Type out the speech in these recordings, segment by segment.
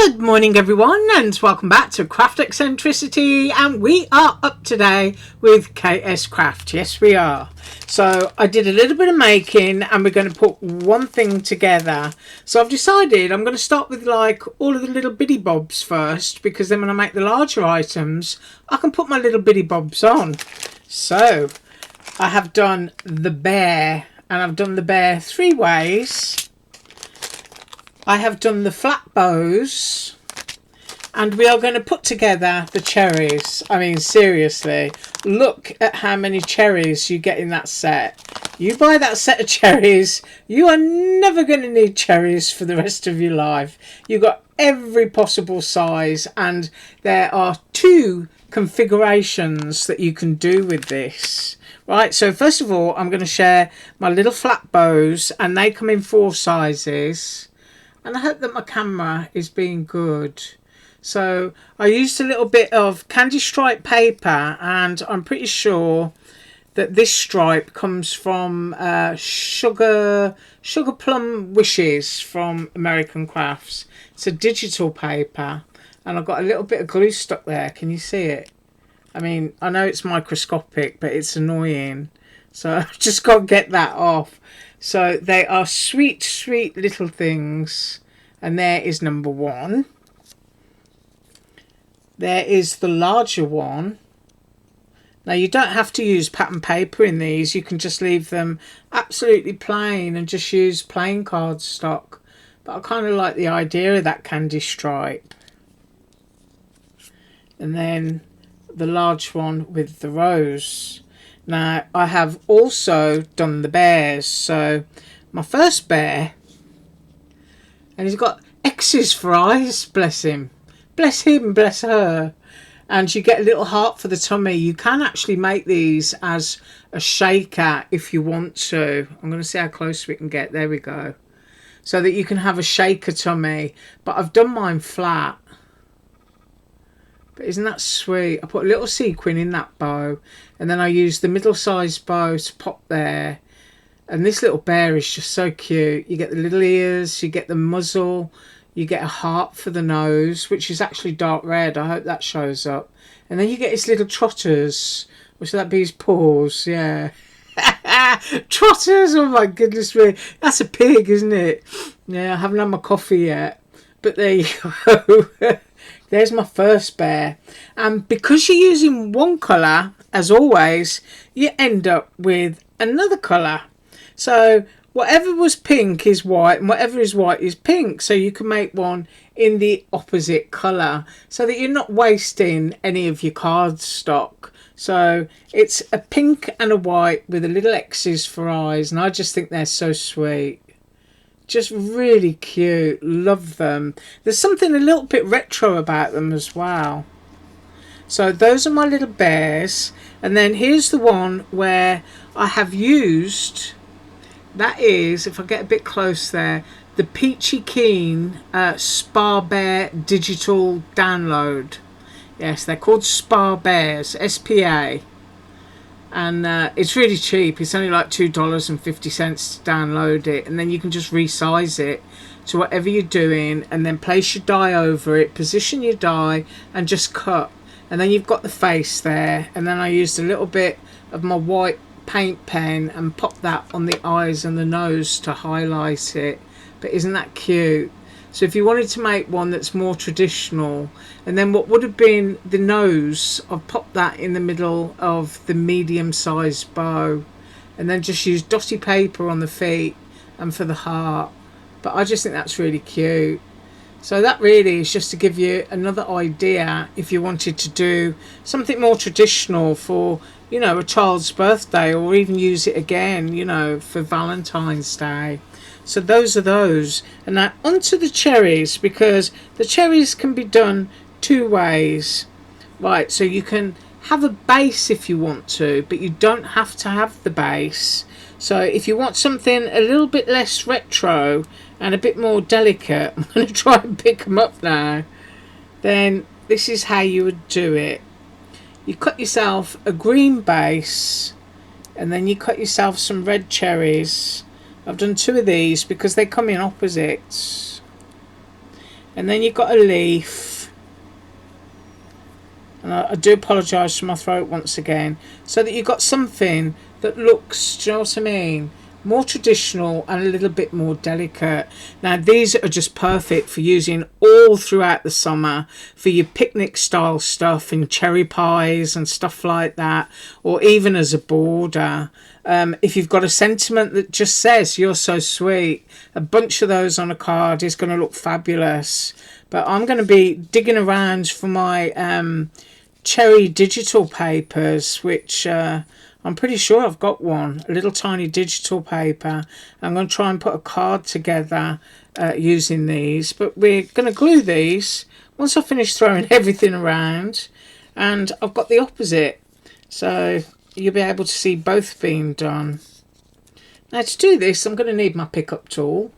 Good morning everyone, and welcome back to Craft Eccentricity, and we are up today with KSCRAFT. Yes we are. So I did a little bit of making and we're going to put one thing together. So I've decided I'm going to start with like all of the little bitty bobs first, because then when I make the larger items I can put my little bitty bobs on. So I have done the bear, and I've done the bear three ways. I have done the flat bows, and we are going to put together the cherries. I mean, seriously, look at how many cherries you get in that set. You buy that set of cherries, you are never going to need cherries for the rest of your life. You've got every possible size, and there are two configurations that you can do with this. Right, so first of all, I'm going to share my little flat bows, and they come in 4 sizes. And I hope that my camera is being good. So I used a little bit of candy stripe paper, and I'm pretty sure that this stripe comes from Sugar Plum Wishes from American Crafts. It's a digital paper, and I've got a little bit of glue stuck there. Can you see it? I mean, I know it's microscopic, but it's annoying. So I've just got to get that off. So they are sweet, sweet little things. And there is number 1. There is the larger one. Now you don't have to use pattern paper in these. You can just leave them absolutely plain and just use plain cardstock. But I kind of like the idea of that candy stripe. And then the large one with the rose. Now I have also done the bears. So my first bear, and he's got X's for eyes, bless him. Bless him, bless her. And you get a little heart for the tummy. You can actually make these as a shaker if you want to. I'm going to see how close we can get. There we go. So that you can have a shaker tummy. But I've done mine flat. But isn't that sweet? I put a little sequin in that bow, and then I used the middle-sized bow to pop there. And this little bear is just so cute. You get the little ears, you get the muzzle, you get a heart for the nose, which is actually dark red. I hope that shows up. And then you get his little trotters, which would that be his paws? Yeah. Trotters, oh my goodness me. That's a pig, isn't it? Yeah, I haven't had my coffee yet. But there you go. There's my first bear. And because you're using one colour, as always, you end up with another colour. So whatever was pink is white, and whatever is white is pink. So you can make one in the opposite colour, so that you're not wasting any of your cardstock. So it's a pink and a white with a little X's for eyes, and I just think they're so sweet. Just really cute. Love them. There's something a little bit retro about them as well. So those are my little bears. And then here's the one where I have used, that is, if I get a bit close there, the Peachy Keen Spa Bear digital download. Yes, they're called Spa Bears, SPA. And it's really cheap. It's only like $2.50 to download it, and then you can just resize it to whatever you're doing, and then place your die over it, position your die, and just cut. And then you've got the face there, and then I used a little bit of my white paint pen and pop that on the eyes and the nose to highlight it. But isn't that cute? So if you wanted to make one that's more traditional, and then what would have been the nose, I've popped that in the middle of the medium-sized bow, and then just use dotty paper on the feet and for the heart. But I just think that's really cute. So that really is just to give you another idea if you wanted to do something more traditional for, you know, a child's birthday, or even use it again, you know, for Valentine's Day. So those are those. And now onto the cherries, because the cherries can be done 2 ways. Right, so you can have a base if you want to, but you don't have to have the base. So if you want something a little bit less retro and a bit more delicate, I'm going to try and pick them up now, then this is how you would do it. You cut yourself a green base, and then you cut yourself some red cherries. I've done 2 of these because they come in opposites. And then you've got a leaf. And I do apologise for my throat once again. So that you've got something that looks, do you know what I mean, more traditional and a little bit more delicate. Now these are just perfect for using all throughout the summer for your picnic style stuff and cherry pies and stuff like that, or even as a border. If you've got a sentiment that just says you're so sweet, a bunch of those on a card is going to look fabulous. But I'm going to be digging around for my cherry digital papers, which I'm pretty sure I've got one, a little tiny digital paper. I'm going to try and put a card together using these, but we're going to glue these once I finish throwing everything around. And I've got the opposite, so you'll be able to see both being done. Now to do this, I'm going to need my pickup tool.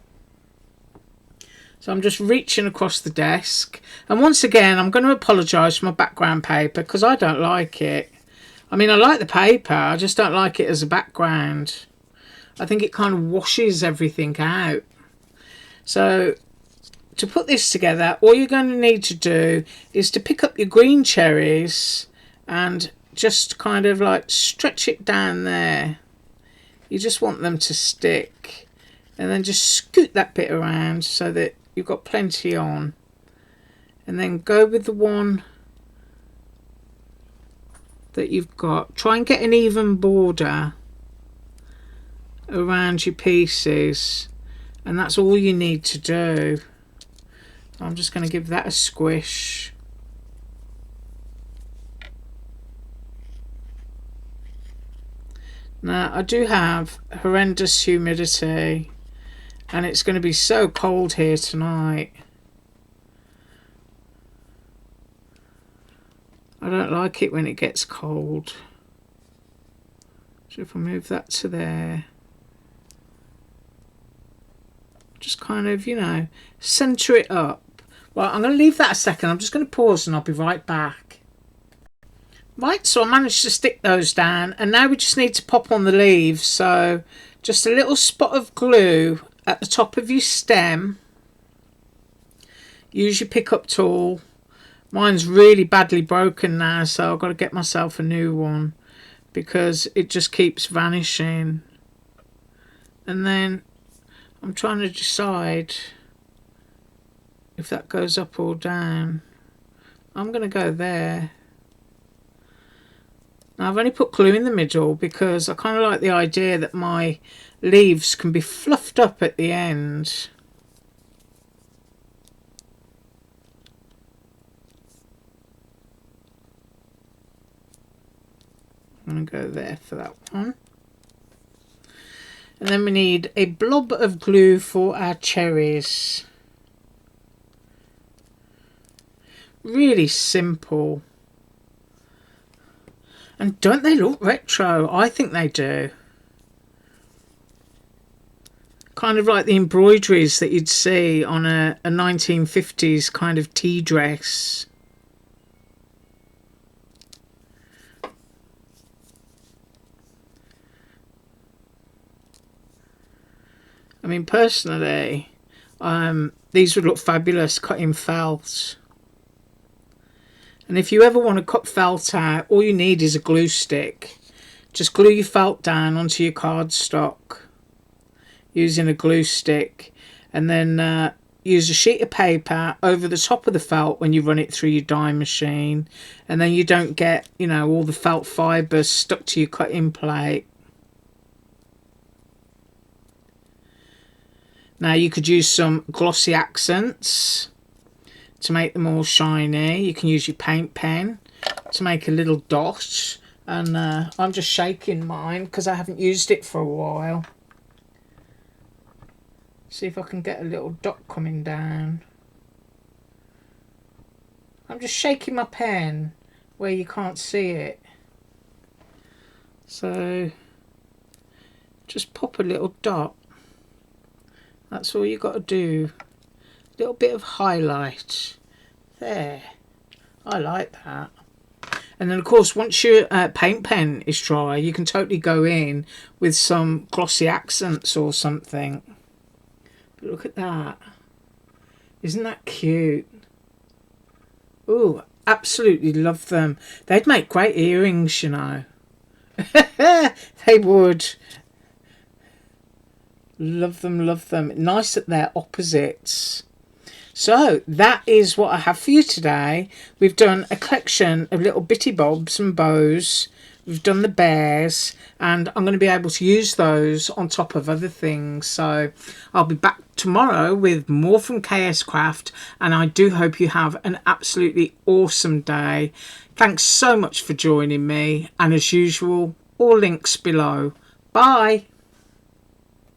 So I'm just reaching across the desk. And once again, I'm going to apologise for my background paper because I don't like it. I mean, I like the paper, I just don't like it as a background. I think it kind of washes everything out. So to put this together, all you're going to need to do is to pick up your green cherries and just kind of like stretch it down there. You just want them to stick. And then just scoot that bit around so that you've got plenty on. And then go with the one that you've got. Try and get an even border around your pieces. And that's all you need to do. I'm just going to give that a squish. Now I do have horrendous humidity and it's going to be so cold here tonight. I don't like it when it gets cold. So if I move that to there, just kind of, you know, centre it up. Well, I'm going to leave that a second. I'm just going to pause and I'll be right back. Right, so I managed to stick those down and now we just need to pop on the leaves. So just a little spot of glue at the top of your stem. Use your pickup tool. Mine's really badly broken now, so I've got to get myself a new one because it just keeps vanishing. And then I'm trying to decide if that goes up or down. I'm going to go there. Now I've only put glue in the middle because I kind of like the idea that my leaves can be fluffed up at the end. I'm going to go there for that one. And then we need a blob of glue for our cherries. Really simple. And don't they look retro? I think they do. Kind of like the embroideries that you'd see on a 1950s kind of tea dress. I mean, personally, these would look fabulous cut in felt. And if you ever want to cut felt out, all you need is a glue stick. Just glue your felt down onto your cardstock using a glue stick, and then use a sheet of paper over the top of the felt when you run it through your die machine, and then you don't get, you know, all the felt fibres stuck to your cutting plate. Now you could use some glossy accents to make them all shiny. You can use your paint pen to make a little dot, and I'm just shaking mine because I haven't used it for a while. See if I can get a little dot coming down. I'm just shaking my pen where you can't see it. So just pop a little dot. That's all you got to do. A little bit of highlight. There. I like that. And then of course once your paint pen is dry, you can totally go in with some glossy accents or something. But look at that. Isn't that cute? Ooh, absolutely love them. They'd make great earrings, you know. They would. Love them, love them. Nice that they're opposites. So that is what I have for you today. We've done a collection of little bitty bobs and bows. We've done the bears, and I'm going to be able to use those on top of other things. So I'll be back tomorrow with more from KSCRAFT, and I do hope you have an absolutely awesome day. Thanks so much for joining me, and as usual, all links below. Bye.